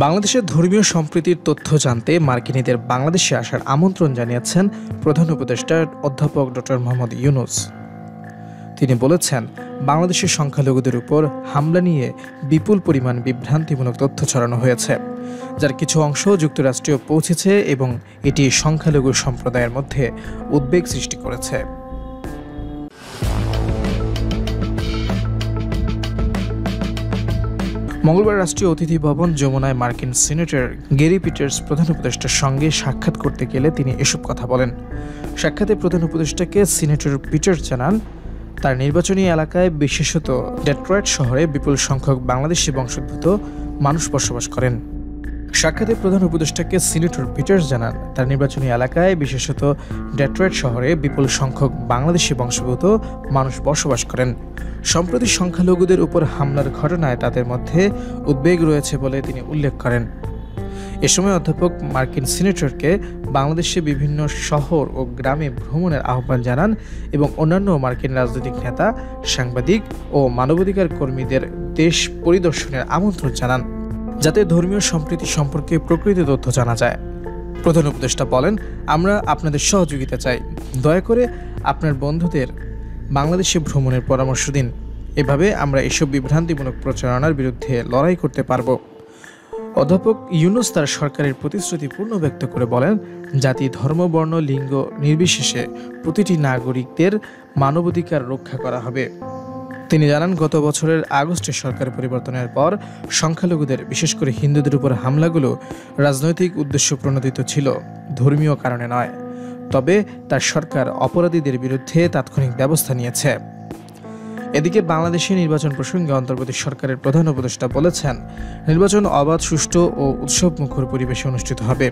বাংলাদেশের ধর্মীয় সম্প্রীতির তথ্য জানতে মার্কিনীদের বাংলাদেশে আসার আমন্ত্রণ জানিয়েছেন প্রধান উপদেষ্টা অধ্যাপক ডক্টর মোহাম্মদ ইউনূস। তিনি বলেছেন, বাংলাদেশের সংখ্যালঘুদের উপর হামলা নিয়ে বিপুল পরিমাণ বিভ্রান্তিমূলক তথ্য ছড়ানো হয়েছে, যার কিছু অংশ যুক্তরাষ্ট্রেও পৌঁছেছে এবং এটি সংখ্যালঘু সম্প্রদায়ের মধ্যে উদ্বেগ সৃষ্টি করেছে। মঙ্গলবার রাষ্ট্রীয় অতিথি ভবন যমুনায় মার্কিন সিনেটর গ্যারি পিটার্স প্রধান উপদেষ্টার সঙ্গে সাক্ষাৎ করতে গেলে তিনি এসব কথা বলেন। সাক্ষাতে প্রধান উপদেষ্টাকে সিনেটর পিটার্স জানান, তার নির্বাচনী এলাকায় বিশেষত ডেট্রয়েট শহরে বিপুল সংখ্যক বাংলাদেশি বংশোদ্ভূত মানুষ বসবাস করেন। সাক্ষাতে প্রধান উপদেষ্টাকে সিনেটর পিটার্স জানান, তার নির্বাচনী এলাকায় বিশেষত ডেট্রয়েট শহরে বিপুল সংখ্যক বাংলাদেশি বংশোদ্ভূত মানুষ বসবাস করেন। সম্প্রতি সংখ্যালঘুদের উপর হামলার ঘটনায় তাদের মধ্যে উদ্বেগ রয়েছে বলে তিনি উল্লেখ করেন। এ সময় অধ্যাপক মার্কিন সিনেটরকে বাংলাদেশে বিভিন্ন শহর ও গ্রামে ভ্রমণের আহ্বান জানান এবং অন্যান্য মার্কিন রাজনৈতিক নেতা, সাংবাদিক ও মানবাধিকার কর্মীদের দেশ পরিদর্শনের আমন্ত্রণ জানান, যাতে ধর্মীয় সম্প্রীতি সম্পর্কে প্রকৃত তথ্য জানা যায়। প্রধান উপদেষ্টা বলেন, আমরা আপনাদের সহযোগিতা চাই। দয়া করে আপনার বন্ধুদের বাংলাদেশে ভ্রমণের পরামর্শ দিন। এভাবে আমরা এসব বিভ্রান্তিমূলক প্রচারণার বিরুদ্ধে লড়াই করতে পারব। অধ্যাপক ইউনূস তার সরকারের প্রতিশ্রুতি পূর্ণ ব্যক্ত করে বলেন, জাতি, ধর্ম, বর্ণ, লিঙ্গ নির্বিশেষে প্রতিটি নাগরিকদের মানবাধিকার রক্ষা করা হবে। তিনি জানান, গত বছরের আগস্টে সরকার পরিবর্তনের পর সংখ্যালঘুদের, বিশেষ করে হিন্দুদের উপর হামলাগুলো রাজনৈতিক উদ্দেশ্য প্রণোদিত ছিল, ধর্মীয় কারণে নয়। তবে তার সরকার অপরাধীদের বিরুদ্ধে তাৎক্ষণিক ব্যবস্থা নিয়েছে। এদিকে বাংলাদেশে নির্বাচন প্রসঙ্গে অন্তর্বর্তী সরকারের প্রধান উপদেষ্টা বলেছেন, নির্বাচন অবাধ, সুষ্ঠু ও উৎসবমুখর পরিবেশে অনুষ্ঠিত হবে।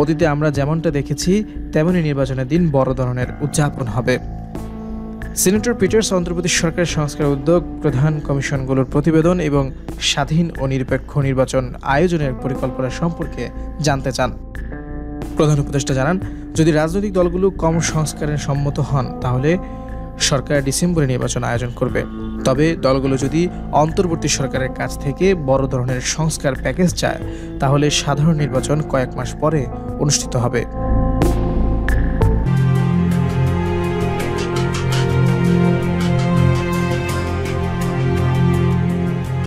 অতীতে আমরা যেমনটা দেখেছি তেমনই নির্বাচনের দিন বড় ধরনের উদযাপন হবে। সিনেটর পিটার্স অন্তর্বর্তী সরকারের সংস্কার উদ্যোগ, প্রধান কমিশনগুলোর প্রতিবেদন এবং স্বাধীন ও নিরপেক্ষ নির্বাচন আয়োজনের পরিকল্পনা সম্পর্কে জানতে চান। প্রধান উপদেষ্টা জানান, যদি রাজনৈতিক দলগুলো কম সংস্কারে সম্মত হন তাহলে সরকার ডিসেম্বরে নির্বাচন আয়োজন করবে। তবে দলগুলো যদি অন্তর্বর্তী সরকারের কাছ থেকে বড় ধরনের সংস্কার প্যাকেজ চায় তাহলে সাধারণ নির্বাচন কয়েক মাস পরে অনুষ্ঠিত হবে।